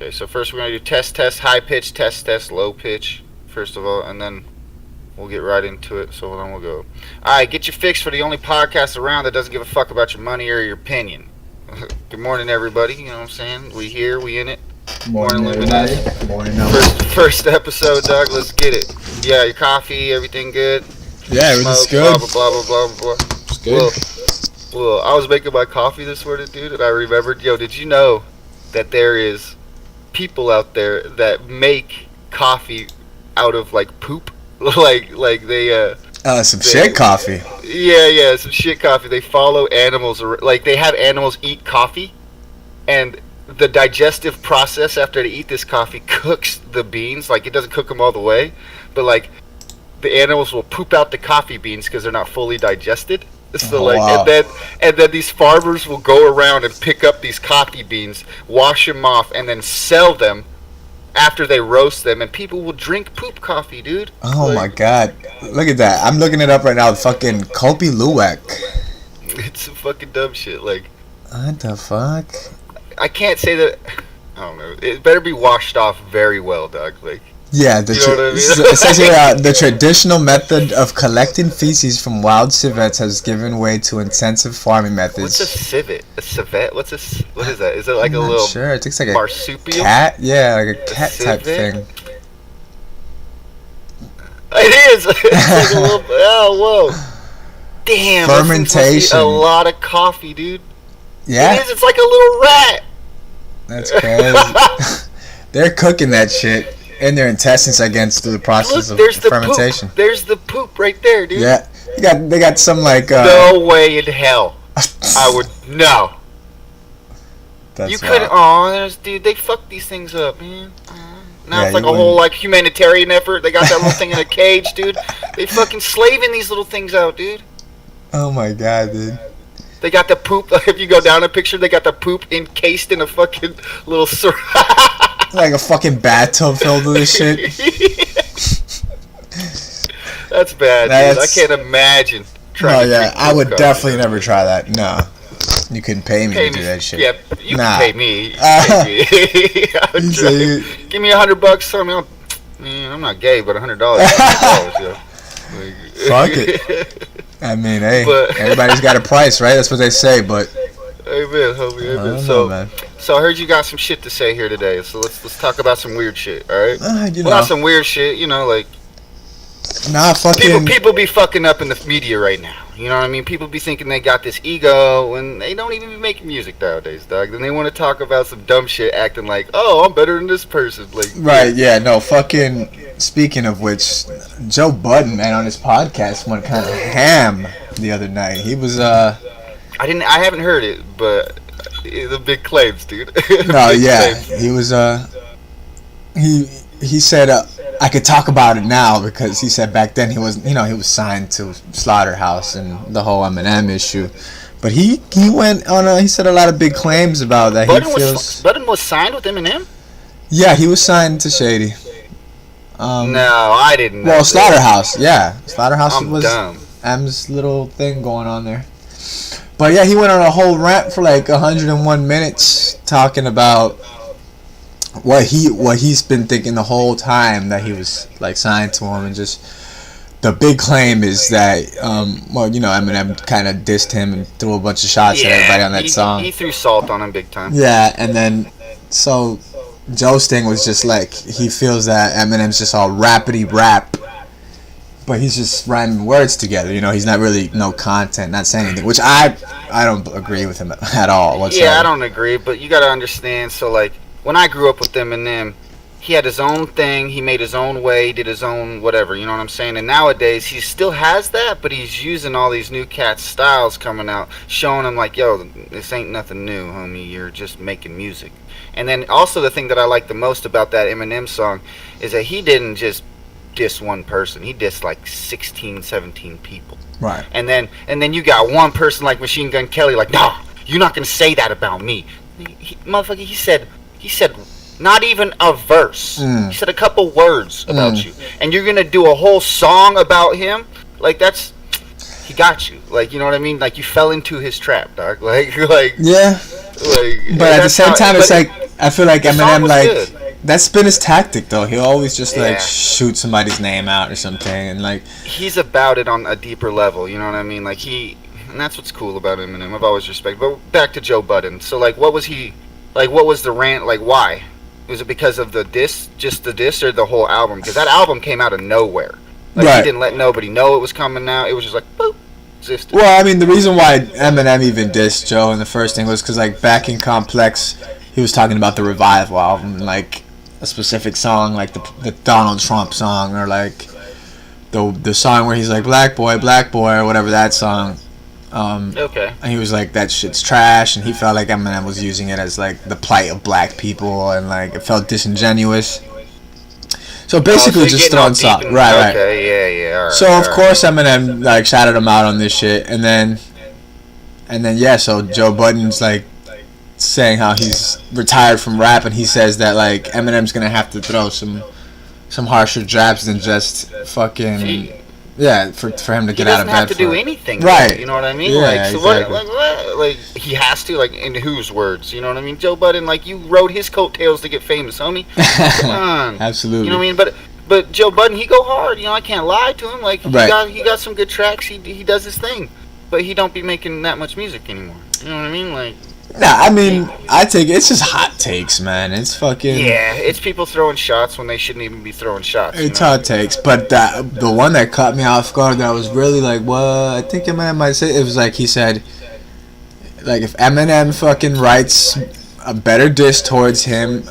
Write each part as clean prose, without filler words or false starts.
Okay, so first we're gonna do test, high pitch, test, low pitch, first of all, and then we'll get right into it. So then we'll go. Alright, get your fix for the only podcast around that doesn't give a fuck about your money or your opinion. Good morning, everybody. You know what I'm saying? We here, we in it. Morning, Luminez. Morning, First episode, Doug. Let's get it. Yeah, your coffee, everything good? Yeah, everything's good. Blah, blah, blah, blah, blah. It's good. Well, I was making my coffee this morning, dude, and I remembered, did you know that there is people out there that make coffee out of, like, poop? like they, some shit coffee. Yeah, some shit coffee. They follow animals, like, they have animals eat coffee, and the digestive process after they eat this coffee cooks the beans. Like, it doesn't cook them all the way, but, like, the animals will poop out the coffee beans because they're not fully digested. So wow. and then these farmers will go around and pick up these coffee beans, wash them off, and then sell them after they roast them, and people will drink poop coffee, dude. Oh my god. Look at that. I'm looking it up right now. Fucking Kopi Luwak. It's some fucking dumb shit. Like, what the fuck? I can't say that. I don't know. It better be washed off very well, Doug. Like, yeah, you know what I mean? It says here, the traditional method of collecting feces from wild civets has given way to intensive farming methods. What's a civet? A civet? What is that? Is it like a little sure. It looks like marsupial? A cat? Yeah, like a cat type thing. It is! It's like a little... Oh, whoa. Damn, fermentation. A lot of coffee, dude. Yeah? It is. It's like a little rat. That's crazy. They're cooking that shit in their intestines, I guess, through the process of fermentation. Poop. There's the poop right there, dude. Yeah, they got some like. No way in hell. I would no. That's you couldn't. Oh, dude, they fuck these things up, man. Now it's like a whole like humanitarian effort. They got that little thing in a cage, dude. They fucking slaving these little things out, dude. Oh my god, dude. They got the poop. If you go down a picture, they got the poop encased in a fucking little. Like a fucking bathtub filled with this shit. That's bad, dude. I can't imagine trying to drink I would coffee. Definitely never try that. No. You couldn't pay me to do that shit. Yeah, you can pay me. Give me $100. I mean, I'm not gay, but $100. Fuck it. I mean, hey, everybody's got a price, right? That's what they say, but... Amen, homie, amen. So I heard you got some shit to say here today, so let's talk about some weird shit, alright? Not some weird shit, like... Nah, fucking... People be fucking up in the media right now, you know what I mean? People be thinking they got this ego, and they don't even be making music nowadays, dog. Then they want to talk about some dumb shit, acting like, oh, I'm better than this person. Like, right, yeah, no, fucking... Speaking of which, Joe Budden, man, on his podcast went kind of ham the other night. He was, I haven't heard it, but the big claims, dude. No, yeah, he was, he said, I could talk about it now because he said back then he was signed to Slaughterhouse and the whole Eminem issue. But he went on, he said a lot of big claims about that. Budden was signed with Eminem? Yeah, he was signed to Shady. No, I didn't know. Well, Slaughterhouse, yeah. Slaughterhouse was dumb. M's little thing going on there. But yeah, he went on a whole rant for like 101 minutes talking about what he's been thinking the whole time that he was like signed to him, and just the big claim is that Eminem kind of dissed him and threw a bunch of shots at everybody on that song. He threw salt on him big time. Yeah, and then so Joe's thing was just like he feels that Eminem's just all rappity rap, but he's just rhyming words together. He's not really no content, not saying anything, which I don't agree with him at all whatsoever. Yeah, I don't agree, but you gotta understand. So like when I grew up with Eminem, he had his own thing, he made his own way, did his own whatever, you know what I'm saying? And nowadays, he still has that, but he's using all these new cat styles coming out, showing them like, yo, this ain't nothing new, homie, you're just making music. And then also the thing that I like the most about that Eminem song is that he didn't just diss one person, he dissed like 16, 17 people. Right. And then you got one person like Machine Gun Kelly like, nah, you're not gonna say that about me. Motherfucker, he said not even a verse. He said a couple words about you. And you're going to do a whole song about him? Like, he got you. Like, you know what I mean? Like, you fell into his trap, dog. Like, yeah. Like, but at the same time, it's like, I feel like The song Eminem, was like, good. that's been his tactic though. He'll always just like Yeah. shoot somebody's name out or something, and like, He's about it on a deeper level. You know what I mean? Like and that's what's cool about Eminem. I've always respected. But back to Joe Budden. So like, what was he? Like, what was the rant? Like, why? Was it because of the diss, just the diss, or the whole album? Because that album came out of nowhere. Like, right. he didn't let nobody know it was coming out. It was just like, boop, existed. Well, I mean, the reason why Eminem even dissed Joe in the first thing was because, like, back in Complex, he was talking about the Revival album, and, like, a specific song, like the Donald Trump song, or, like, the song where he's like, Black Boy, or whatever that song. Okay. And he was like, that shit's trash, and he felt like Eminem was using it as, like, the plight of black people, and, like, it felt disingenuous. So basically, so just getting all throwing deep something. in- Right. Okay, yeah. All right, So all of right. course Eminem like shouted him out on this shit, and then yeah, so Joe Budden's like saying how he's retired from rap, and he says that like Eminem's gonna have to throw some harsher jabs than just fucking See, for him to he get out doesn't of have bed. to do anything, Right. though, you know what I mean? Yeah, like, so exactly. what? Like, he has to. Like, in whose words? You know what I mean? Joe Budden, like, you rode his coattails to get famous, homie. Come on. Absolutely. You know what I mean? But Joe Budden, he go hard. You know, I can't lie to him. Like, Right. he got some good tracks. He does his thing, but he don't be making that much music anymore. You know what I mean? Like, Nah, I mean, I take it's just hot takes, man. It's fucking yeah, it's people throwing shots when they shouldn't even be throwing shots. It's you know? hot takes, but the one that caught me off guard that was really like, well, I think Eminem might say it was like he said, like if Eminem fucking writes a better diss towards him,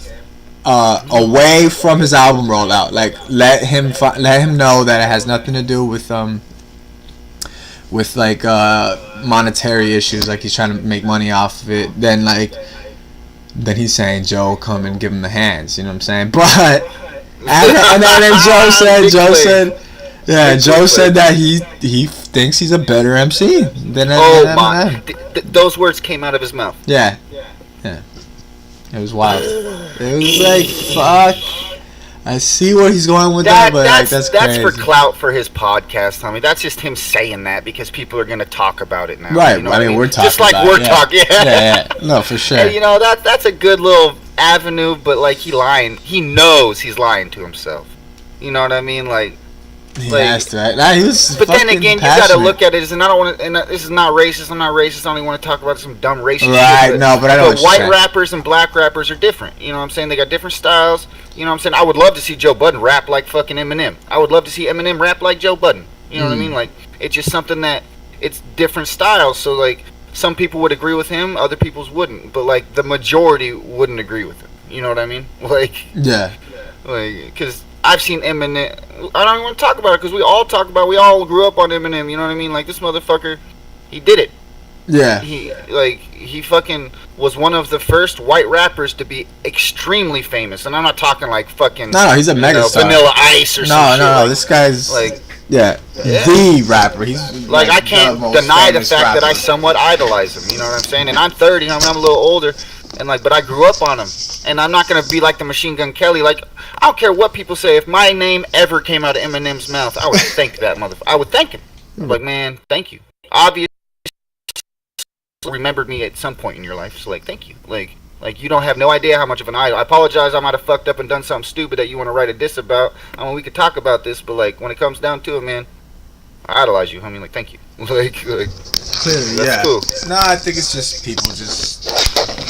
away from his album rollout, like let him know that it has nothing to do with like monetary issues, like he's trying to make money off of it. Then he's saying Joe come and give him the hands, you know what I'm saying? But and then Joe said that he thinks he's a better MC than my! Eminem. Those words came out of his mouth. Yeah. It was wild. It was like, fuck. I see where he's going with that, but that's crazy. for clout for his podcast, homie. That's just him saying that because people are gonna talk about it now. Right. You know I mean, we're talking just like about we're it, yeah. talking. Yeah. No, for sure. And, you know, that's a good little avenue, but like he knows he's lying to himself. You know what I mean? Like, He has to, right? Nah, he was but then fucking again, you passionate. gotta look at it as, and I don't want to, and this is not racist. I'm not racist. I only want to talk about some dumb racist Right, shit. no, but I know what you're white saying. rappers and black rappers are different. You know what I'm saying? They got different styles. You know what I'm saying? I would love to see Joe Budden rap like fucking Eminem. I would love to see Eminem rap like Joe Budden. You know what I mean? Like, it's just something that, it's different styles. So, like, some people would agree with him, other people's wouldn't. But, like, the majority wouldn't agree with him. You know what I mean? Like, Yeah. because I've seen Eminem. I don't even want to talk about it because we all grew up on Eminem. You know what I mean? Like, this motherfucker, he did it. Yeah. He fucking was one of the first white rappers to be extremely famous, and I'm not talking like fucking No, he's a megastar. Vanilla Ice or some No. shit. This guy's Like, yeah, Yeah. the rapper. He's like I can't most deny the famous fact that I rapper. somewhat idolize him. You know what I'm saying? And I'm 30. I'm a little older, and like, but I grew up on him, and I'm not gonna be like the Machine Gun Kelly. Like, I don't care what people say. If my name ever came out of Eminem's mouth, I would thank that motherfucker. I would thank him. Like, man, thank you. Obviously, remembered me at some point in your life, so like, thank you. Like you don't have no idea how much of an idol. I apologize. I might have fucked up and done something stupid that you want to write a diss about. I mean, we could talk about this, but like, when it comes down to it, man, I idolize you, homie. Like, thank you. like Clearly, that's yeah. cool. No, I think it's just people just.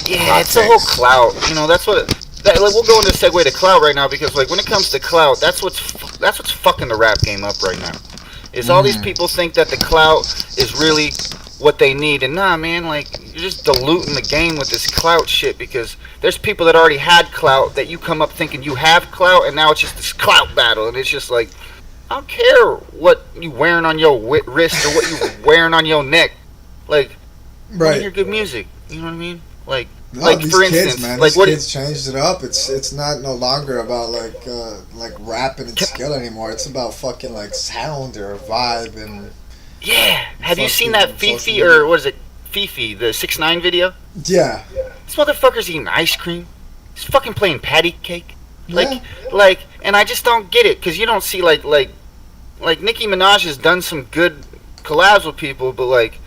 Yeah, Hot it's a whole takes. clout. You know, that's what. Like, we'll go into segue to clout right now because, like, when it comes to clout, that's what's fucking the rap game up right now. Is all these people think that the clout is really what they need, and nah, man, like, you're just diluting the game with this clout shit because there's people that already had clout that you come up thinking you have clout, and now it's just this clout battle, and it's just like, I don't care what you wearing on your wrist or what you wearing on your neck, like, I wanna hear good music. You know what I mean? Like. No, Like, these for kids, instance, man, like, these what kids changed it up. It's not no longer about like rapping and skill anymore. It's about fucking like sound or vibe and yeah. Have you seen that Fucking Fifi, social or what is it, Fifi, the 6ix9ine video? yeah. This motherfucker's eating ice cream. He's fucking playing patty cake. Yeah. Like, and I just don't get it because you don't see like Nicki Minaj has done some good collabs with people, but like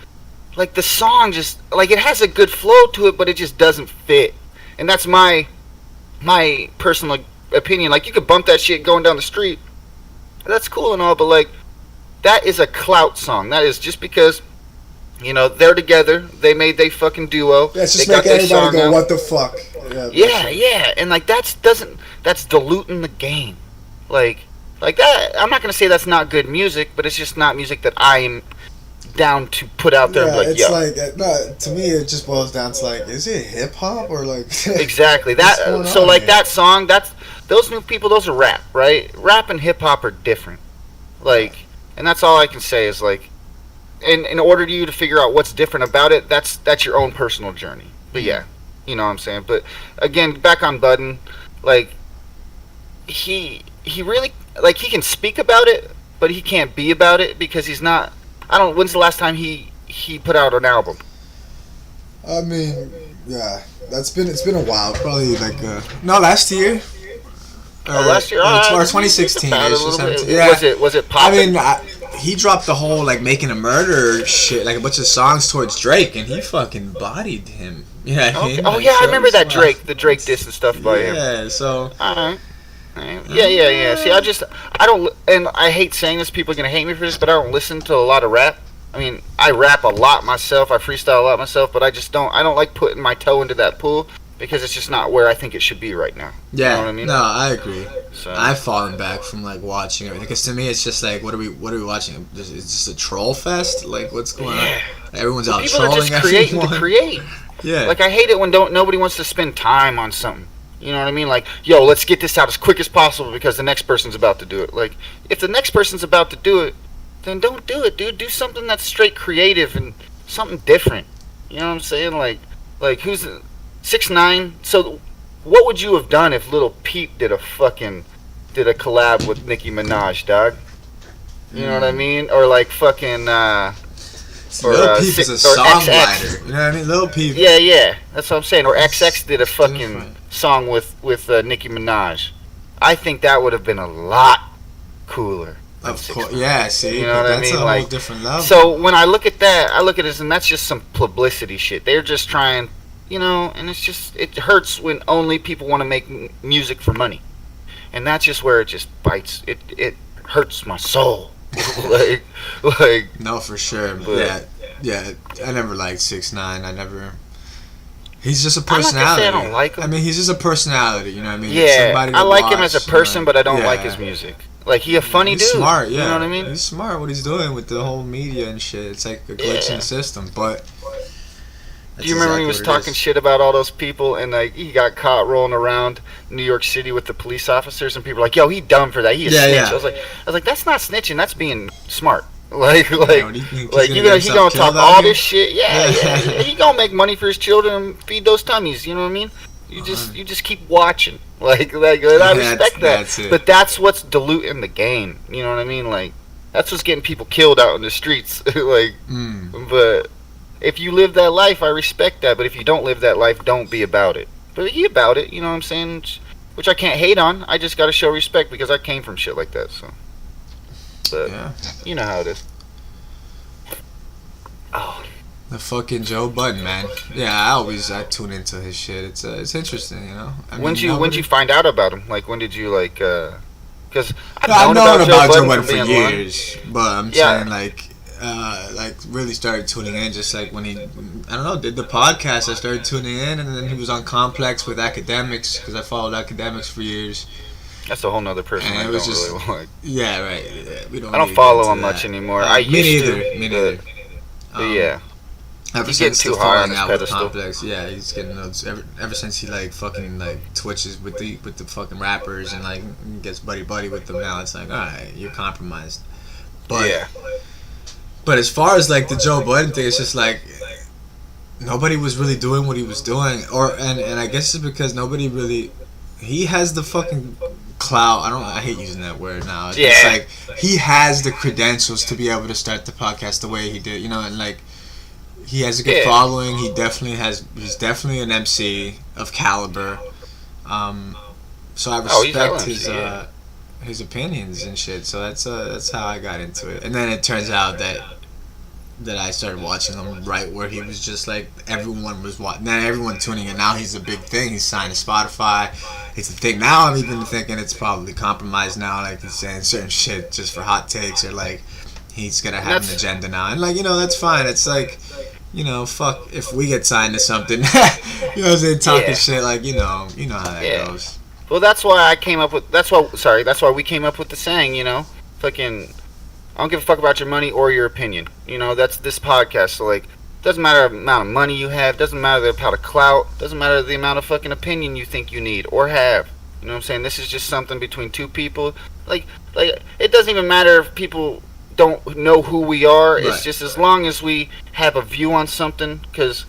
the song just, like, it has a good flow to it, but it just doesn't fit. And that's my my personal opinion, like you could bump that shit going down the street. That's cool and all, but like that is a clout song. That is just because they're together. They made they fucking duo. Yeah, it's just they make everybody go, what the fuck? Yeah, and like that's diluting the game. Like that. I'm not gonna say that's not good music, but it's just not music that I am down to put out there. Yeah, Like, it's yo. like no, to me it just boils down to like, is it hip hop or like Exactly that. So like that song, that's those new people. Those are rap, right? Rap and hip hop are different. Like, and that's all I can say is like, in order to you to figure out what's different about it, that's your own personal journey. But yeah, you know what I'm saying. But again, back on Budden, like he really like he can speak about it, but he can't be about it because he's not. I don't. When's the last time he put out an album? I mean, yeah, it's been a while. Probably like last year. Last year, or 2016. Yeah. Was it I popping? mean, he dropped the whole like making a murder shit, like a bunch of songs towards Drake, and he fucking bodied him. Yeah. Okay. Oh yeah, I remember that the Drake diss and stuff by him. Yeah. So. Alright. Yeah. See, I don't, and I hate saying this. People are gonna hate me for this, but I don't listen to a lot of rap. I mean, I rap a lot myself. I freestyle a lot myself, but I don't like putting my toe into that pool because it's just not where I think it should be right now. Yeah, you know what I mean? No, I agree. So. I've fallen back from like watching everything because to me it's just like, what are we watching? It's just a troll fest. Like, what's going on? Everyone's out people trolling are just creating everyone. to create. Yeah. Like I hate it when nobody wants to spend time on something. You know what I mean? Like, yo, let's get this out as quick as possible because the next person's about to do it. Like, if the next person's about to do it, then don't do it, dude. Do something that's straight creative and something different. You know what I'm saying? Like who's 6ix9ine? So, what would you have done if Lil Peep did a collab with Nicki Minaj, dog? You know what I mean? Or like fucking Lil Peep is a songwriter. You know what I mean? Lil Peep. Yeah. That's what I'm saying. Or XX did a fucking song with Nicki Minaj. I think that would have been a lot cooler. Of course, yeah. See, you know what I mean? That's a like, whole different level. So when I look at that, I look at it and that's just some publicity shit. They're just trying, and it hurts when only people want to make music for money, and that's just where it just bites. It hurts my soul. like. No, for sure. But yeah. I never liked 6ix9ine. He's just a personality. I'm not gonna say I don't like him. I mean, he's just a personality. You know what I mean? Yeah, I like him watch, as a person, but I don't like Yeah. his music. Like, he a funny He's dude. smart, yeah. You know what I mean? He's smart what he's doing with the whole media and shit. It's like a glitch in the system, but... Do you remember when he was talking shit about all those people and like he got caught rolling around New York City with the police officers and people were like, yo, he dumb for that. He a snitch. Yeah. I was like, that's not snitching. That's being smart. Like, he gonna talk all this shit. Yeah. He gonna make money for his children and feed those tummies. You know what I mean? You just keep watching. Like I respect that. But that's what's diluting the game. You know what I mean? Like, that's what's getting people killed out in the streets. But if you live that life, I respect that. But if you don't live that life, don't be about it. But he about it. You know what I'm saying? Which I can't hate on. I just gotta show respect because I came from shit like that. So. But you know how it is. Oh. The fucking Joe Budden, man. Yeah, I tune into his shit. It's interesting, you know. When'd you find out about him? Like, when did you like? Because I've known about Joe Budden for years, but I'm saying like really started tuning in just like when he, I don't know, did the podcast. I started tuning in, and then he was on Complex with Academics because I followed Academics for years. That's a whole nother person. And I don't really like. Yeah, right. Yeah, I don't follow him much anymore. I me used neither. to. Me neither. But yeah. Ever since the falling out with Complex, yeah, he's getting those. Ever since he like fucking like twitches with the fucking rappers and like gets buddy with them, now it's like, all right, you're compromised. But but as far as like the Joe Budden thing, it's just like nobody was really doing what he was doing, and I guess it's because nobody really. He has the fucking clout. I hate using that word now. It's like he has the credentials to be able to start the podcast the way he did, you know, and like. He has a good following. He's definitely an MC of caliber. So I respect his opinions and shit. So that's how I got into it. And then it turns out that I started watching him right where he was just like everyone was watching. Now everyone tuning in. Now he's a big thing. He's signed to Spotify. it's the thing. Now I'm even thinking it's probably compromised now. Like he's saying certain shit just for hot takes, or like he's gonna have an agenda now. And like that's fine. It's like fuck if we get signed to something. You know what I'm saying? Talking shit like you know how that goes. Well, that's why that's why we came up with the saying. Fucking, I don't give a fuck about your money or your opinion. That's this podcast. So like. Doesn't matter the amount of money you have. Doesn't matter the amount of clout. Doesn't matter the amount of fucking opinion you think you need or have. You know what I'm saying? This is just something between two people. Like it doesn't even matter if people don't know who we are. Right. It's just as long as we have a view on something, because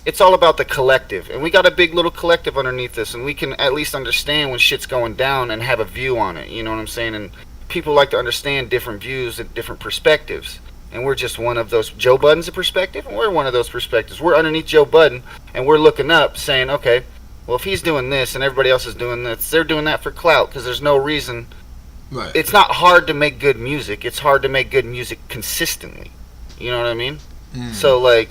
it's all about the collective. And we got a big little collective underneath this, and we can at least understand when shit's going down and have a view on it. You know what I'm saying? And people like to understand different views and different perspectives. And we're just one of those. Joe Budden's a perspective, and we're one of those perspectives. We're underneath Joe Budden, and we're looking up, saying, okay, well, if he's doing this and everybody else is doing this, they're doing that for clout, because there's no reason. Right. It's not hard to make good music. It's hard to make good music consistently. You know what I mean? So, like,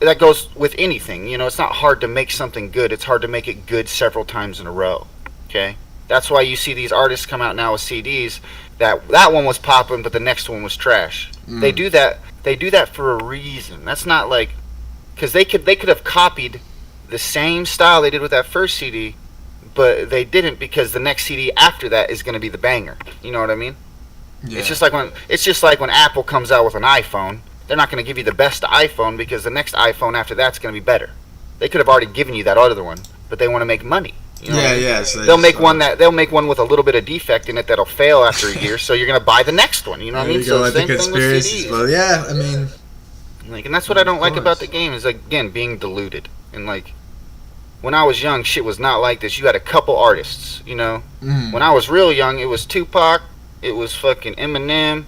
that goes with anything. It's not hard to make something good. It's hard to make it good several times in a row. Okay? That's why you see these artists come out now with CDs. That one was popping, but the next one was trash. They do that. They do that for a reason. That's not like, because they could have copied the same style they did with that first CD, but they didn't, because the next CD after that is going to be the banger. You know what I mean? Yeah. It's just like when Apple comes out with an iPhone. They're not going to give you the best iPhone, because the next iPhone after that's going to be better. They could have already given you that other one, but they want to make money. So they'll make one with a little bit of defect in it that'll fail after a year, so you're gonna buy the next one. You know what I mean? So same thing with CDs. Well, yeah, I mean, like, and that's what I don't like about the game is, again, being diluted. And like, when I was young, shit was not like this. You had a couple artists. When I was real young, it was Tupac, it was fucking Eminem,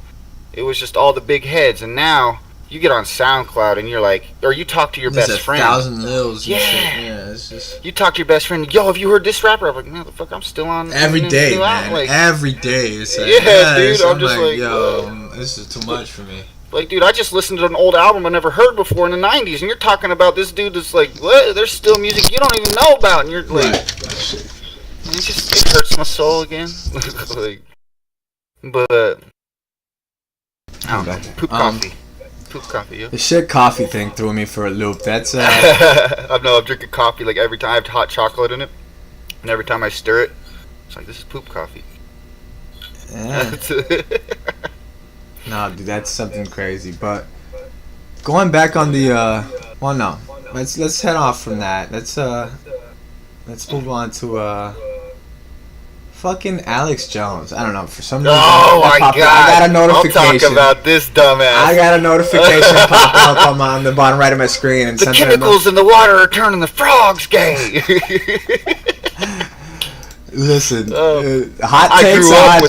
it was just all the big heads. And now you get on SoundCloud and you're like, or you talk to your best friend. 1,000 Lils. Yeah. Yeah, it's just. You talk to your best friend. Yo, have you heard this rapper? I'm like, man, the fuck, I'm still on. Every day, man. Like, every day. It's like, dude. I'm just like, yo, this is too much for me. Like, dude, I just listened to an old album I never heard before in the 90s, and you're talking about this dude that's like, what? There's still music you don't even know about, and you're like, it hurts my soul again. Like, but I don't know. Poop coffee. Poop coffee, yeah. The shit coffee thing threw me for a loop. That's I'm drinking coffee like every time. I have hot chocolate in it, and every time I stir it, it's like, this is poop coffee. Yeah. No, dude, that's something crazy. But going back on the well, no, let's head off from that. Let's move on to fucking Alex Jones. I don't know, for some reason. Oh my god! I got a notification. I'll talk about this dumbass. I got a notification popping up on the bottom right of my screen, and the chemicals in the water are turning the frogs gay. Listen, hot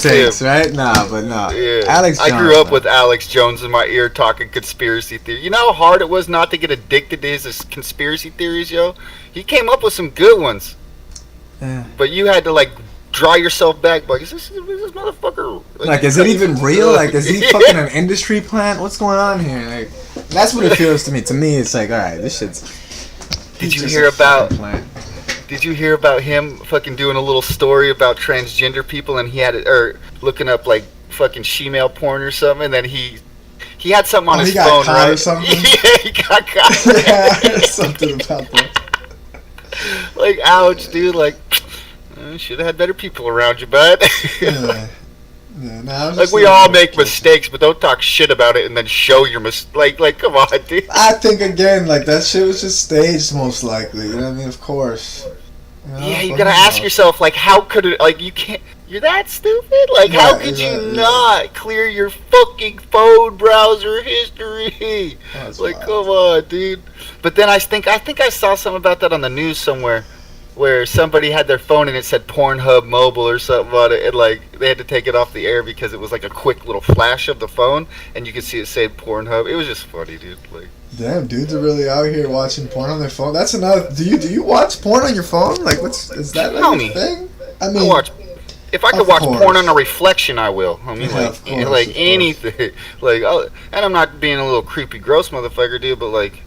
takes, right? Nah, but no. Yeah. Alex Jones. I grew up with Alex Jones in my ear talking conspiracy theory. You know how hard it was not to get addicted to his conspiracy theories, yo? He came up with some good ones. Yeah. But you had to, like, draw yourself back. Like, is this motherfucker... Like, is it even real? Like, is he fucking an industry plant? What's going on here? Like, that's what it feels to me. To me, it's like, alright, this shit's... Did you hear about him fucking doing a little story about transgender people, and he had it, or looking up like fucking she-male porn or something, and then he had something on his phone, right? Or something? Yeah, he got caught. Yeah, something about that. Like, ouch, dude. Like, should have had better people around you, bud. Yeah. No, like, we all make mistakes, but don't talk shit about it and then show your mistake. Like, come on, dude. I think, again, like, that shit was just staged, most likely. You know what I mean? Of course. Yeah, you gotta ask yourself, like, how could it, like, you can't, you're that stupid? Like, how could you not clear your fucking phone browser history? Like, come on, dude. But then I think I saw something about that on the news somewhere, where somebody had their phone and it said Pornhub Mobile or something on it, and like they had to take it off the air because it was like a quick little flash of the phone, and you could see it say Pornhub. It was just funny, dude. Like, damn, dudes are really out here watching porn on their phone. That's another. Do you watch porn on your phone? Like, is that like a thing? I mean, if I could watch porn on a reflection, I will. I mean, like anything. Like, and I'm not being a little creepy, gross motherfucker, dude, but like,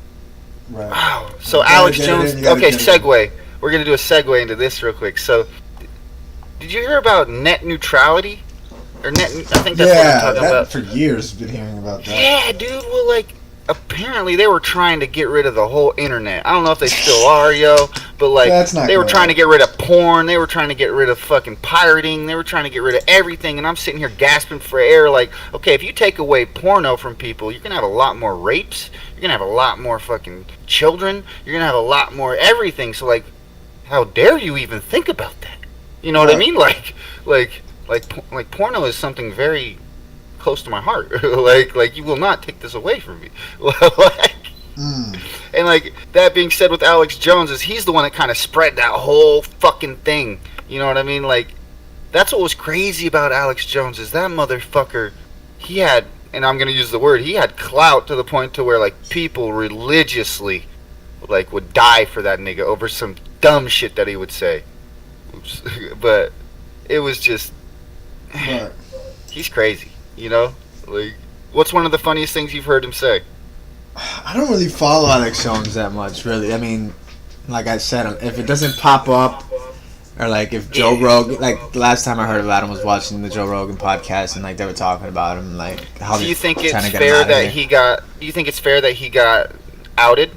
wow. So Alex Jones. Okay, segue. We're gonna do a segue into this real quick. So, Did you hear about net neutrality? Or net? I think that's what I'm Yeah, talking that about. for years been hearing about that. Yeah, dude. Well, like, apparently they were trying to get rid of the whole internet. I don't know if they still are, yo. But like, That's not they were gonna trying to work. get rid of porn. They were trying to get rid of fucking pirating. They were trying to get rid of everything. And I'm sitting here gasping for air. Like, okay, if you take away porno from people, you're gonna have a lot more rapes. You're gonna have a lot more fucking children. You're gonna have a lot more everything. So like, how dare you even think about that? You know what I Right. mean? Like porno is something very close to my heart. like you will not take this away from me. Like, Mm. and like that being said, with Alex Jones, is he's the one that kind of spread that whole fucking thing. You know what I mean? Like that's what was crazy about Alex Jones is that motherfucker. He had, and I'm gonna use the word, he had clout to the point to where like people religiously like would die for that nigga over some dumb shit that he would say. Oops. But it was just Right. he's crazy, you know? Like what's one of the funniest things you've heard him say? I don't really follow Alex Jones that much, really. I mean, like I said, if it doesn't pop up, or like if Joe Rogan, like the last time I heard about him was watching the Joe Rogan podcast, and like they were talking about him, like how Do you think trying it's to get him fair out of that here. he got do you think it's fair that he got outed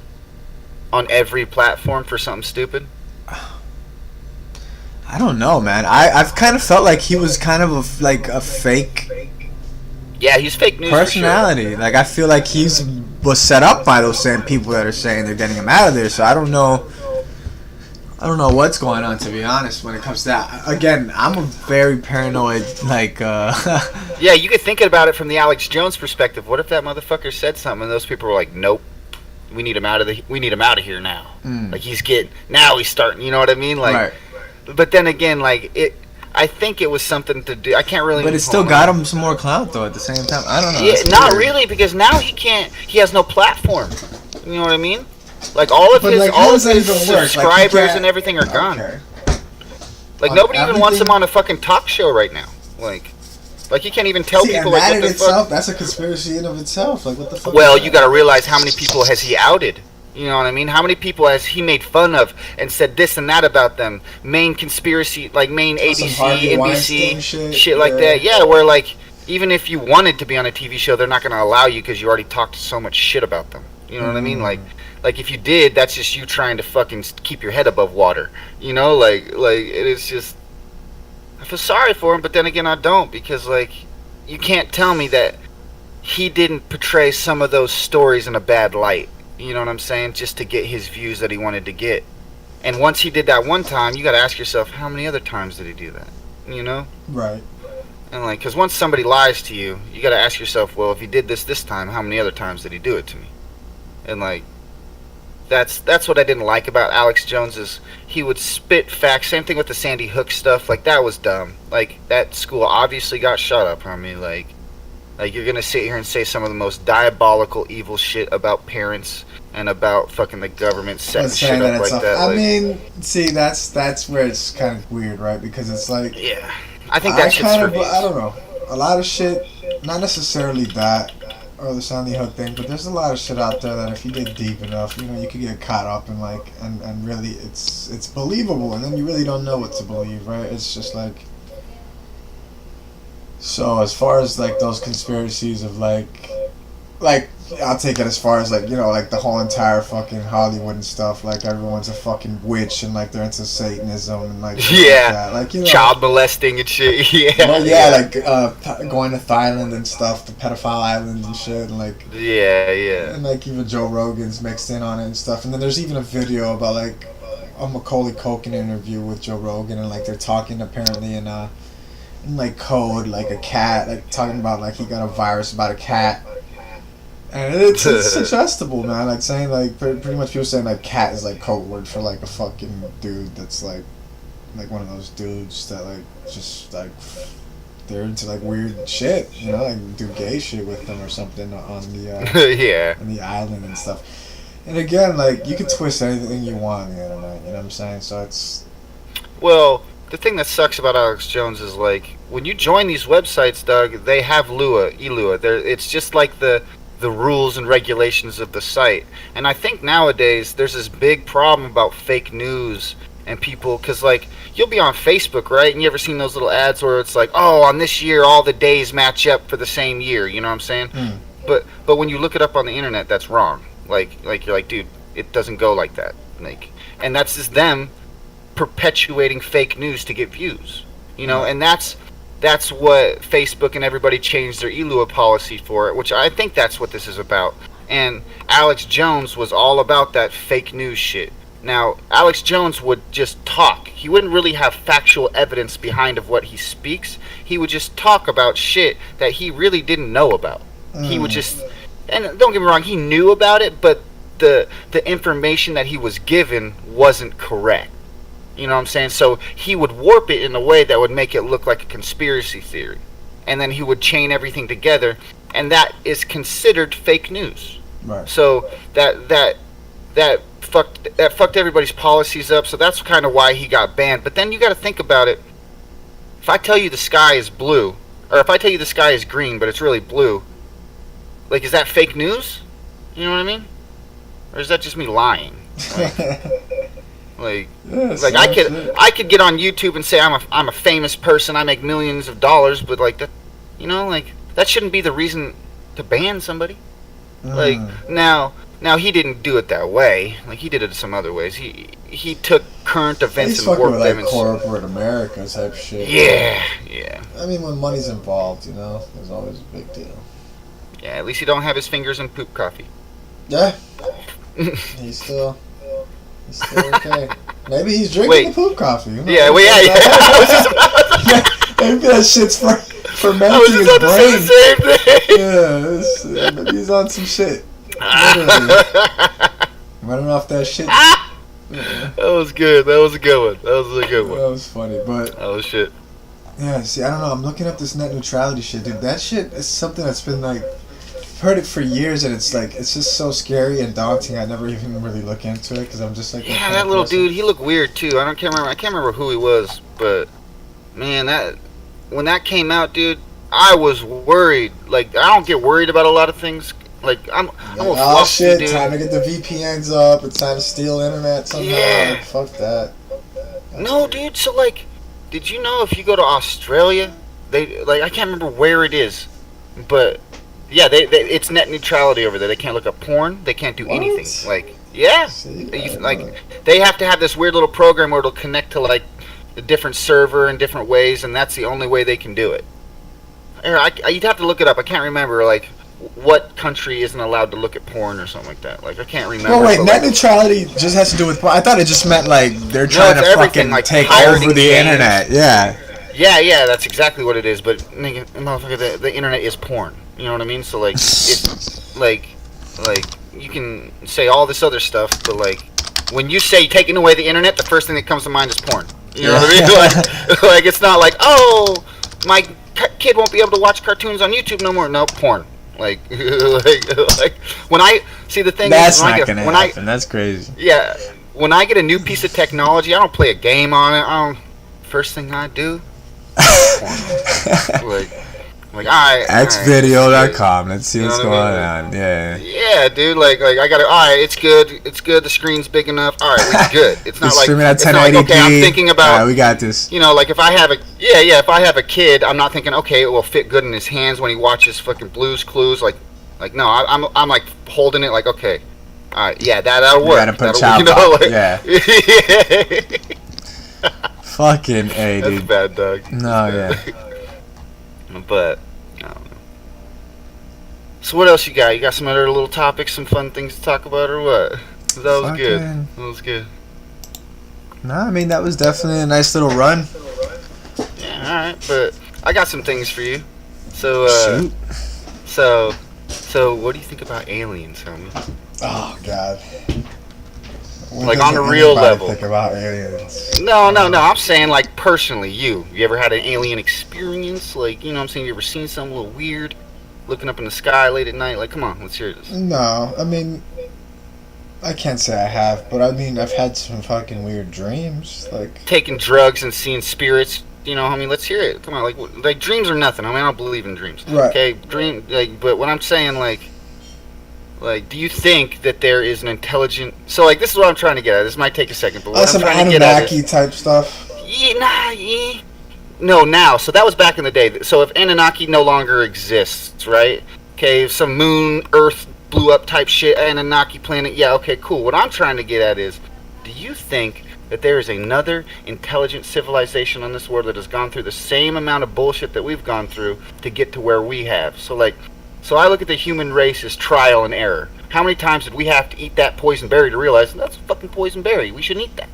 on every platform for something stupid? I don't know, man. I've kind of felt like he was kind of like a fake Yeah, he's fake news personality. Like I feel like he's was set up by those same people that are saying they're getting him out of there. So I don't know. I don't know what's going on, to be honest, when it comes to that. Again, I'm a very paranoid, like, for sure. Yeah, you could think about it from the Alex Jones perspective. What if that motherfucker said something and those people were like, "Nope, we need him out of here now." Like he's starting. You know what I mean? Like, right. but then again, like it. I think it was something to do. I can't really. But it still got him some more clout, though, at the same time. I don't know. Yeah, It's not weird. really, because now he can't. He has no platform. You know what I mean? Like all of But, his like, how all of does that his even work? Like, he subscribers can't- and everything are gone. Okay. Like On nobody even wants him everything- on a fucking talk show right now. Like he can't even tell See, and people like that what in the itself, fuck. that's a conspiracy in of itself. Like, what the fuck? Well, is you that? got to realize how many people has he outed. You know what I mean? How many people has he made fun of and said this and that about them? Main conspiracy, like main Some ABC, Harvey NBC, Weinstein shit, like yeah. that. Yeah, where like even if you wanted to be on a TV show, they're not going to allow you because you already talked so much shit about them. You know what I mean? Like if you did, that's just you trying to fucking keep your head above water. You know, like it is just. I feel sorry for him, but then again, I don't because like you can't tell me that he didn't portray some of those stories in a bad light. You know what I'm saying? Just to get his views that he wanted to get. And once he did that one time, you got to ask yourself, how many other times did he do that? You know? Right. And like, because once somebody lies to you, you got to ask yourself, well, if he did this time, how many other times did he do it to me? And like, that's what I didn't like about Alex Jones is he would spit facts. Same thing with the Sandy Hook stuff. Like that was dumb. Like that school obviously got shut up on me. Like you're gonna sit here and say some of the most diabolical, evil shit about parents and about fucking the government setting But shit saying that up like it's that. I Like, mean, see, that's where it's kind of weird, right? Because it's like yeah, I think that shit's kind for of, me. I don't know, a lot of shit, not necessarily that or the Sandy Hook thing, but there's a lot of shit out there that if you dig deep enough, you know, you could get caught up in like, and really, it's believable, and then you really don't know what to believe, right? It's just like. So as far as like those conspiracies of like I'll take it as far as like, you know, like the whole entire fucking Hollywood and stuff, like everyone's a fucking witch and like they're into Satanism and like shit Yeah. like that. Like, you know, Child molesting and shit. Yeah. well, yeah, like going to Thailand and stuff, the pedophile islands and shit, and like Yeah. and like even Joe Rogan's mixed in on it and stuff. And then there's even a video about like a Macaulay Culkin interview with Joe Rogan, and like they're talking apparently in like code, like a cat, like talking about like he got a virus about a cat. And it's suggestible, man. Like saying like pretty much people saying like cat is like code word for like a fucking dude that's like one of those dudes that like just like they're into like weird shit, you know, like do gay shit with them or something on the Yeah. on the island and stuff. And again, like you can twist anything you want on the internet, you know what I'm saying? So it's Well, the thing that sucks about Alex Jones is like when you join these websites, Doug, they have ELUA. It's just like the rules and regulations of the site. And I think nowadays there's this big problem about fake news and people, because like you'll be on Facebook, right, and you ever seen those little ads where it's like, oh, on this year all the days match up for the same year, you know what I'm saying? But when you look it up on the internet, that's wrong. Like you're like, dude, it doesn't go like that. Like, and that's just them perpetuating fake news to get views, you know, and that's what Facebook and everybody changed their ELUA policy for, which I think that's what this is about. And Alex Jones was all about that fake news shit. Now, Alex Jones would just talk. He wouldn't really have factual evidence behind of what he speaks. He would just talk about shit that he really didn't know about. He would just, and don't get me wrong, he knew about it, but the information that he was given wasn't correct. You know what I'm saying? So he would warp it in a way that would make it look like a conspiracy theory. And then he would chain everything together, and that is considered fake news. Right. So that fucked everybody's policies up. So that's kind of why he got banned. But then you got to think about it. If I tell you the sky is blue, or if I tell you the sky is green but it's really blue, like, is that fake news? You know what I mean? Or is that just me lying? Like, I could get on YouTube and say I'm a famous person, I make millions of dollars, but like that, you know, like that shouldn't be the reason to ban somebody. Like now he didn't do it that way. Like, he did it some other ways. He took current events He's and fucking warped with them. like corporate America type shit. Yeah. I mean, when money's involved, you know, there's always a big deal. Yeah, at least he don't have his fingers in poop coffee. Yeah. He's still okay. Maybe he's drinking the poop coffee. You know? Yeah, well, yeah. I was just about to Maybe that shit's fermenting I was his just about to say brain. the same thing. Yeah, maybe he's on some shit. Literally. Running off that shit. That was good. That was a good one. That was funny, but oh shit. Yeah, see, I don't know. I'm looking up this net neutrality shit, dude. That shit is something that's been like, I've heard it for years, and it's like, it's just so scary and daunting. I never even really look into it because I'm just like, yeah, that little dude. He looked weird too. I can't remember who he was, but man, when that came out, dude, I was worried. Like, I don't get worried about a lot of things. Like, I'm a oh shit! dude. Time to get the VPNs up. It's time to steal internet somehow. Yeah. Like, fuck that. No, dude. So like, did you know if you go to Australia, they like, I can't remember where it is, but yeah, they it's net neutrality over there. They can't look up porn. They can't do anything. Like, yeah, they have to have this weird little program where it'll connect to like a different server in different ways, and that's the only way they can do it. You'd have to look it up. I can't remember like what country isn't allowed to look at porn or something like that. Like, I can't remember. Well, wait, net neutrality just has to do with porn. I thought it just meant like they're trying to fucking like take over the internet. Yeah. Yeah, that's exactly what it is. But motherfucker, the internet is porn. You know what I mean? So like, it's like you can say all this other stuff, but like when you say taking away the internet, the first thing that comes to mind is porn. You know what I mean? Like it's not like, oh, my kid won't be able to watch cartoons on YouTube no more. No, porn. Like when I see the thing that's is, not gonna happen. That's crazy. Yeah, when I get a new piece of technology, I don't play a game on it. First thing I do, like xvideo.com. Let's see what's going on. Yeah, dude. Like I got it. All right, it's good. It's good. The screen's big enough. All right, it's good. It's not like streaming at 1080p. It's not like, okay, I'm thinking about. We got this. You know, like if I have a kid, I'm not thinking, okay, it will fit good in his hands when he watches fucking Blue's Clues. Like no, I'm like holding it like, okay, all right, yeah, that'll work. You gotta put chop like, yeah. Fucking A, dude. That's bad, dog. No, yeah. But I don't know. So what else you got? You got some other little topics, some fun things to talk about, or what? That was good. That was good. No, I mean that was definitely a nice little run. Yeah, all right, but I got some things for you. So, shoot. So what do you think about aliens, homie? Oh God. Like on a real level. Think about aliens. No. I'm saying like personally, you ever had an alien experience? Like, you know what I'm saying? You ever seen something a little weird? Looking up in the sky late at night? Like, come on, let's hear this. No, I mean, I can't say I have, but I mean, I've had some fucking weird dreams. Like taking drugs and seeing spirits. You know, I mean, let's hear it. Come on, like dreams are nothing. I mean, I don't believe in dreams. Right. Okay, but what I'm saying, Like, do you think that there is an intelligent? So, like, this is what I'm trying to get at. This might take a second, but what I'm some trying to get at Anunnaki is, type stuff. No, now. So that was back in the day. So if Anunnaki no longer exists, right? Okay, if some moon, Earth blew up type shit, Anunnaki planet. Yeah, okay, cool. What I'm trying to get at is, do you think that there is another intelligent civilization on this world that has gone through the same amount of bullshit that we've gone through to get to where we have? So, like, so I look at the human race as trial and error. How many times did we have to eat that poison berry to realize that's a fucking poison berry? We shouldn't eat that.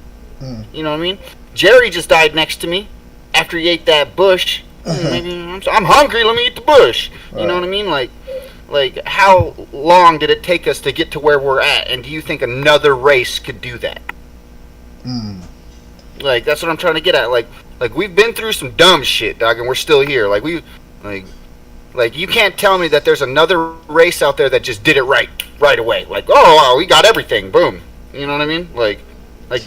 You know what I mean? Jerry just died next to me after he ate that bush. Maybe I'm hungry. Let me eat the bush. You know what I mean? Like how long did it take us to get to where we're at? And do you think another race could do that? Like, that's what I'm trying to get at. Like we've been through some dumb shit, dog, and we're still here. Like you can't tell me that there's another race out there that just did it right away. Like, oh, we got everything, boom. You know what I mean? Like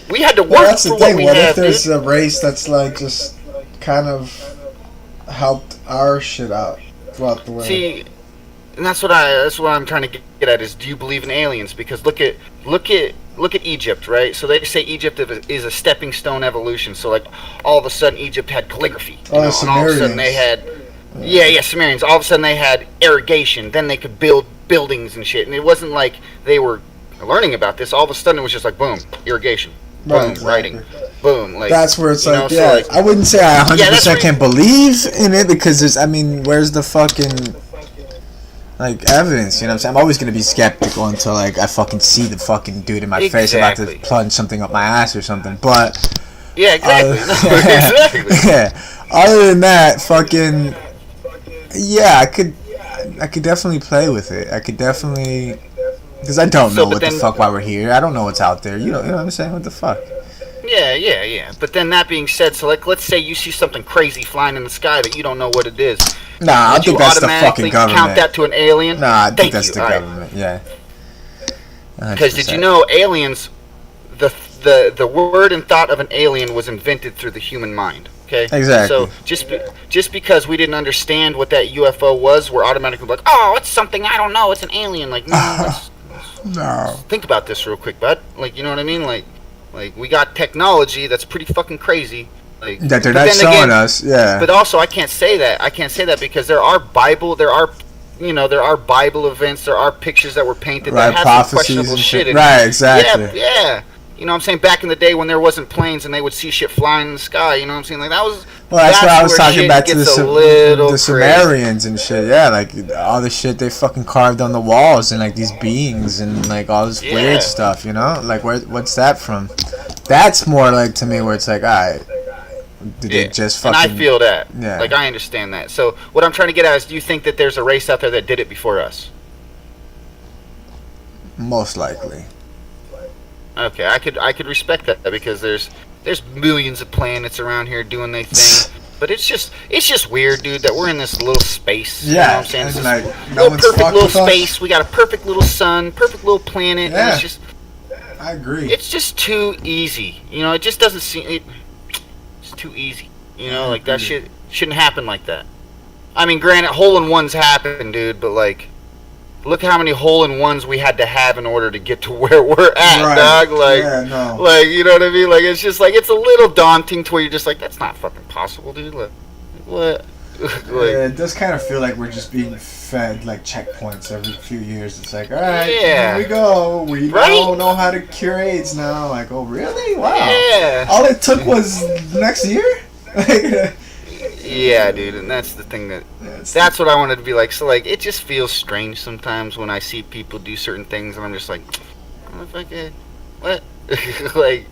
we had to work That's the for thing. what we What have, if there's dude. a race that's like just kind of helped our shit out throughout the way? See, and that's what I'm trying to get at is, do you believe in aliens? Because look at Egypt, right? So they say Egypt is a stepping stone evolution. So, like, all of a sudden Egypt had calligraphy, Oh, and all of a sudden they had Sumerians. All of a sudden they had irrigation. Then they could build buildings and shit. And it wasn't like they were learning about this. All of a sudden it was just like, boom, irrigation, boom, Right, exactly. writing, boom. Like, That's where it's you know, like, so, yeah, like, I wouldn't say I 100% can believe in it because there's, I mean, where's the fucking, like, evidence, you know what I'm saying? I'm always going to be skeptical until, like, I fucking see the fucking dude in my face about to plunge something up my ass or something, but... Yeah, exactly. Exactly. Yeah. Other than that, fucking... Yeah, I could definitely play with it. I could definitely... Because I don't know what the fuck why we're here. I don't know what's out there. You know what I'm saying? What the fuck? Yeah. But then that being said, so, like, let's say you see something crazy flying in the sky that you don't know what it is. Nah, I think that's the fucking government. Count that to an alien? Nah, I think that's the government. Yeah. Because did you know aliens? The word and thought of an alien was invented through the human mind. Okay. Exactly. So just because we didn't understand what that UFO was, we're automatically like, oh, it's something I don't know. It's an alien. Like, no. No. Think about this real quick, bud. Like, you know what I mean? Like we got technology that's pretty fucking crazy. Like, that they're not showing us, yeah. But also, I can't say that because there are Bible events, there are pictures that were painted that have some questionable shit in it. Right, exactly. Yeah. You know what I'm saying? Back in the day when there wasn't planes and they would see shit flying in the sky, you know what I'm saying? Like, that was... Well, that's why I was talking back to the Sumerians Sumerians and shit. Yeah, like, all the shit they fucking carved on the walls and, like, these beings and, like, all this weird stuff, you know? Like, what's that from? That's more, like, to me, where it's like, alright... Did they just fucking... And I feel that. Yeah. Like, I understand that. So, what I'm trying to get at is, do you think that there's a race out there that did it before us? Most likely. Okay, I could respect that because there's millions of planets around here doing their thing. But it's just weird, dude, that we're in this little space. Yeah. You know what I'm saying? This like, little perfect little space. We got a perfect little sun, perfect little planet. Yeah. And it's just... I agree. It's just too easy. You know, it just doesn't seem... It's too easy. You know, like, that shit shouldn't happen like that. I mean, granted, hole-in-ones happen, dude, but, like, look how many hole-in-ones we had to have in order to get to where we're at, dog. Like, like, you know what I mean? Like, it's just, like, it's a little daunting to where you're just like, that's not fucking possible, dude. Like, what? Like, yeah, it does kind of feel like we're just being fed, like, checkpoints every few years. It's like, alright, here we go. We don't know how to cure AIDS now. Like, oh, really? Wow. Yeah. All it took was next year? Yeah, dude, and that's the thing that's what I wanted to be like. So, like, it just feels strange sometimes when I see people do certain things, and I'm just like, motherfucker, what? Like,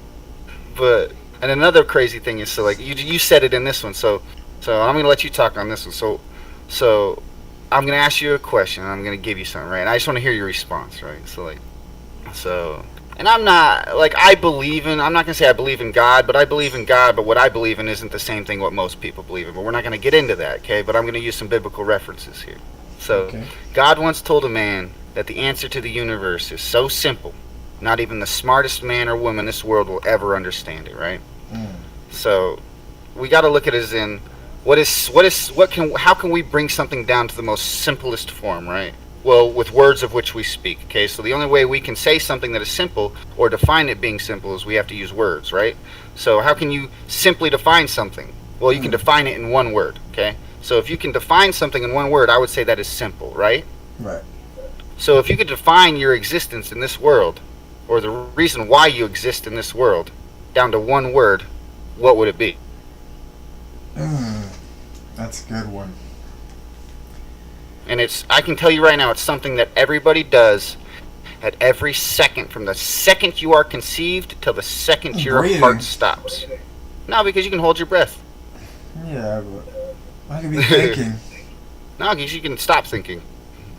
but, and another crazy thing is, so, like, you said it in this one, so I'm gonna let you talk on this one. So I'm gonna ask you a question, and I'm gonna give you something, right? And I just want to hear your response, right? And I'm not, like, I'm not going to say I believe in God, but I believe in God, but what I believe in isn't the same thing what most people believe in. But we're not going to get into that, okay? But I'm going to use some biblical references here. So, God once told a man that the answer to the universe is so simple, not even the smartest man or woman in this world will ever understand it, right? So, we got to look at it as in, how can we bring something down to the most simplest form, right? Well, with words of which we speak. Okay, so the only way we can say something that is simple or define it being simple is we have to use words, right? So how can you simply define something? Well, you can define it in one word. Okay, so if you can define something in one word, I would say that is simple, right? Right. So if you could define your existence in this world, or the reason why you exist in this world, down to one word, what would it be? That's a good one. And I can tell you right now, it's something that everybody does at every second, from the second you are conceived till the second your Breathing. heart stops. No, because you can hold your breath. Yeah, but I could be thinking. No, because you can stop thinking.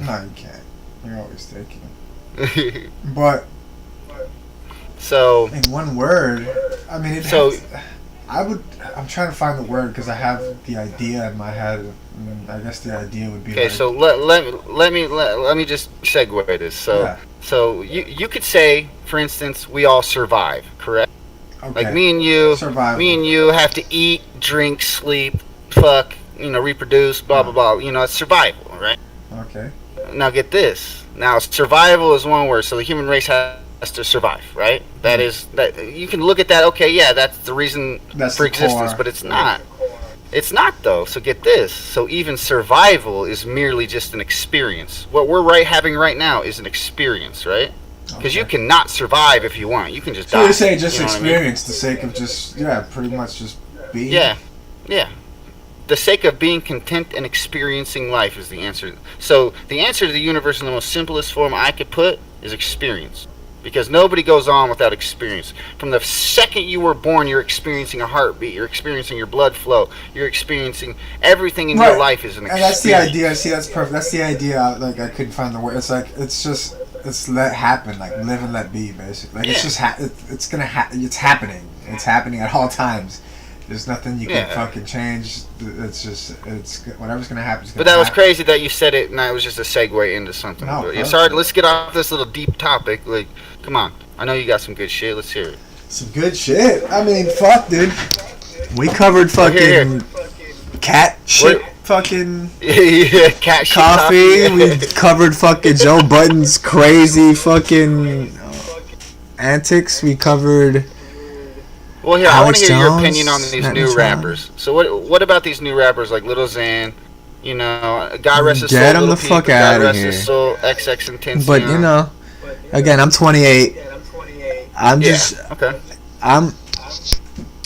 No, you can't. You're always thinking. But So, in one word, I mean, I'm trying to find the word because I have the idea in my head. And I guess the idea would be okay, like, so let me just segue this. So, Yeah. so you could say, for instance, we all survive, correct? okay, Like me and you, survival. me and you have to eat, drink, sleep, fuck, reproduce, blah blah blah. It's survival, right? Okay. Now get this. Now survival is one word, so the human race has to survive, right? That is that you can look at that. Okay, yeah, that's the reason That's for the existence, core. but it's not. It's not though. So get this. So even survival is merely just an experience. What we're having right now is an experience, right? Because you cannot survive if you want. You can just die. So you're saying just You know what I mean? experience, the sake of just pretty much just being. Yeah. The sake of being content and experiencing life is the answer. So the answer to the universe in the most simplest form I could put is experience. Because nobody goes on without experience. From the second you were born, you're experiencing a heartbeat. You're experiencing your blood flow. You're experiencing everything in your Right. life is an And experience. that's the idea. See, that's perfect. That's the idea. Like I couldn't find the word. It's like it's let happen. Like live and let be. Basically, like it's just it's gonna it's happening. It's happening at all times. There's nothing you can fucking change. It's whatever's gonna happen. But that was crazy that you said it, and that was just a segue into something. No, But, sorry, let's get off this little deep topic. Like, come on. I know you got some good shit. Let's hear it. Some good shit. I mean, fuck, dude. We covered fucking Here. cat shit, What? fucking Yeah, cat shit coffee. We covered fucking Joe Budden's crazy fucking antics. We covered. Well, here, I want Alex to hear your Jones, opinion on these Matt new Michon. rappers. So what about these new rappers like Lil Xan? God rest his soul. Get 'em Lil the Peep, fuck God outta rest here. his soul, XX Intense. But again, I'm 28. I'm Yeah, just okay.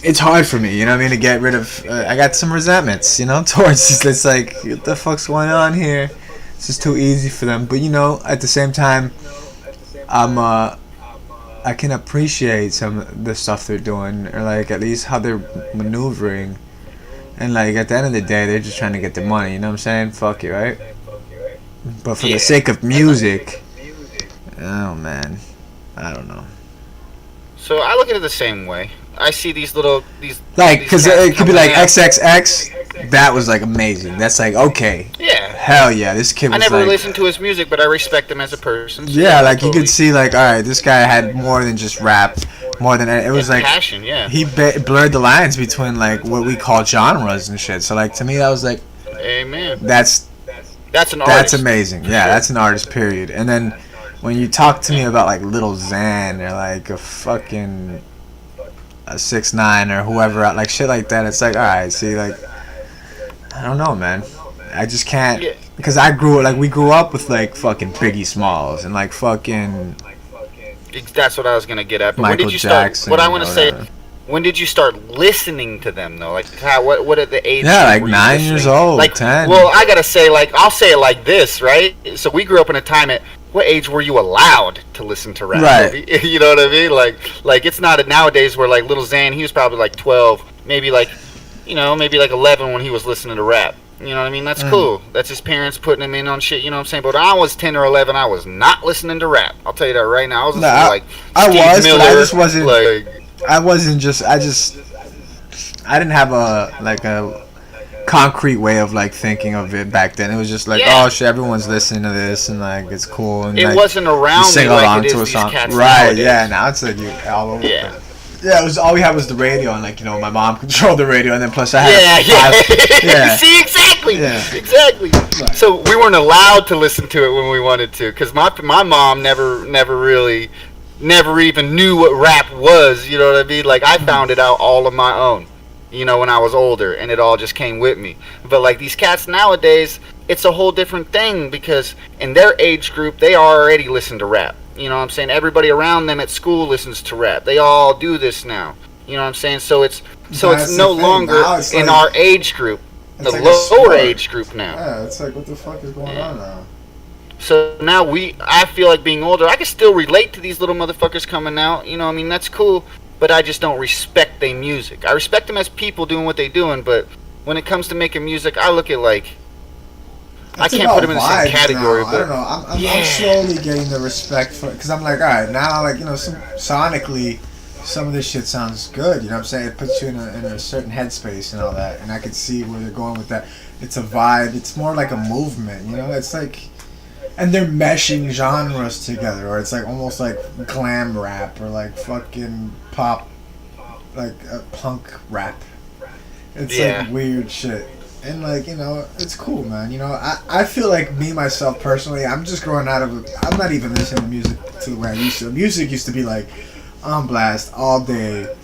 It's hard for me, you know what I mean, to get rid of. I got some resentments, towards. It's like, what the fuck's going on here? It's just too easy for them. But at the same time, I can appreciate some of the stuff they're doing, or like at least how they're maneuvering. And like at the end of the day, they're just trying to get the money. You know what I'm saying? Fuck you, right? But for the sake of music, oh man, I don't know. So I look at it the same way. I see these Like, these because cats it could be coming like in. XXX. That was like amazing. That's like, okay, Yeah. hell yeah, this kid was I never like, listened to his music, but I respect him as a person. So yeah, like you totally. could see like, all right, this guy had more than just rap, more than it was like passion. Yeah. he blurred the lines between like what we call genres and shit. So like to me, that was like, Amen. that's That's an artist. amazing. Yeah, that's an artist. Period. And then when you talk to me about like Lil Xan or like a fucking a 6ix9ine or whoever, like shit like that, it's like, all right, see, like, I don't know, man. I just can't, Yeah. because we grew up with like fucking Biggie Smalls and like fucking That's what I was gonna get at. But when Michael did you start? Jackson. What I want to or say. whatever. When did you start listening to them though? Like how? What at the age? Yeah, like were you 9 listening? years old, Like 10. Well, I gotta say, like I'll say it like this, right? So we grew up in a time at. What age were you allowed to listen to rap? Right. You know what I mean? Like it's not nowadays where like Lil Xan, he was probably like 12, maybe like 11 when he was listening to rap. You know what I mean? That's cool. That's his parents putting him in on shit. You know what I'm saying? But when I was 10 or 11, I was not listening to rap. I'll tell you that right now. I was listening to like I Steve was, Miller, but I just wasn't. like. I didn't have a concrete way of like thinking of it back then. It was just like, Yeah. oh shit, everyone's listening to this and like it's cool and It like, wasn't you around sing me like along it is to a these song. cats Right? nowadays. Yeah. Now it's like you all over. Yeah. Yeah. It was all we had was the radio and like my mom controlled the radio and then plus I had Yeah, a yeah. yeah. See, exactly. exactly, Yeah. exactly. Right. So we weren't allowed to listen to it when we wanted to, because my mom never even knew what rap was. You know what I mean? Like I found it out all on my own. You know, when I was older, and it all just came with me. But like these cats nowadays, it's a whole different thing because in their age group, they already listen to rap. You know what I'm saying? Everybody around them at school listens to rap. They all do this now. You know what I'm saying? So it's That's the no thing. longer Now it's in like, our age group, the it's like a lower sport. age group now. Yeah, it's like, what the fuck is going on now? So now I feel like being older, I can still relate to these little motherfuckers coming out. You know, I mean that's cool, but I just don't respect their music. I respect them as people doing what they doing, but when it comes to making music, I look at like I It's can't about put them in the same vibes category. now. I But don't know. I'm yeah, slowly getting the respect for, because I'm like, all right, now, like, you know, sonically, some of this shit sounds good. You know what I'm saying? It puts you in a certain headspace and all that, and I can see where they're going with that. It's a vibe. It's more like a movement. You know, it's like, and they're meshing genres together, or it's like almost like glam rap or like fucking pop, like punk rap. It's yeah, like weird shit. And like, you know, it's cool, man. You know, I feel like me myself personally, I'm just growing out of I'm not even listening to music to the way I used to. Music used to be like on blast all day.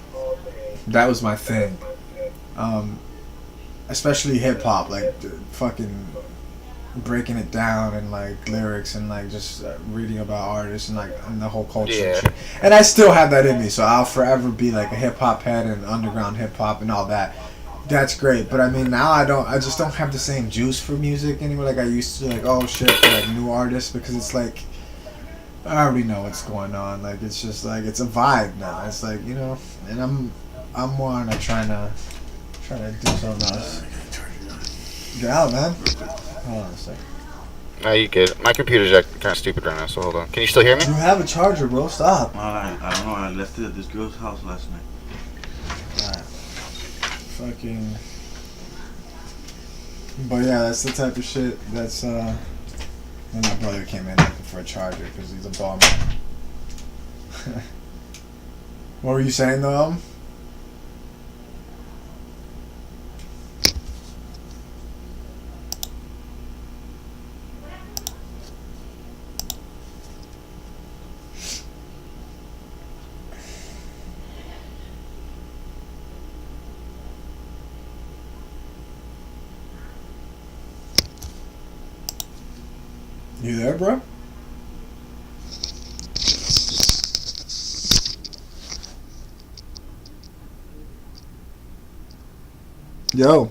That was my thing. Especially hip hop, like fucking breaking it down and like lyrics and like just reading about artists and like and the whole culture and yeah, shit. And I still have that in me, so I'll forever be like a hip hop head and underground hip hop and all that. That's great, but I mean now I just don't have the same juice for music anymore like I used to. Like, oh shit, for like new artists, because it's like I already know what's going on. Like it's just like it's a vibe now. It's like, you know, and I'm more on a trying to do something else. Get out, man. Hold on a second. no, you good. My computer's acting kind of stupid right now, so hold on. Can you still hear me? You have a charger, bro. Stop. I don't know. I left it at this girl's house last night. Alright. Fucking. But yeah, that's the type of shit that's when my brother came in looking for a charger because he's a bum. What were you saying though? You there, bro? Yo.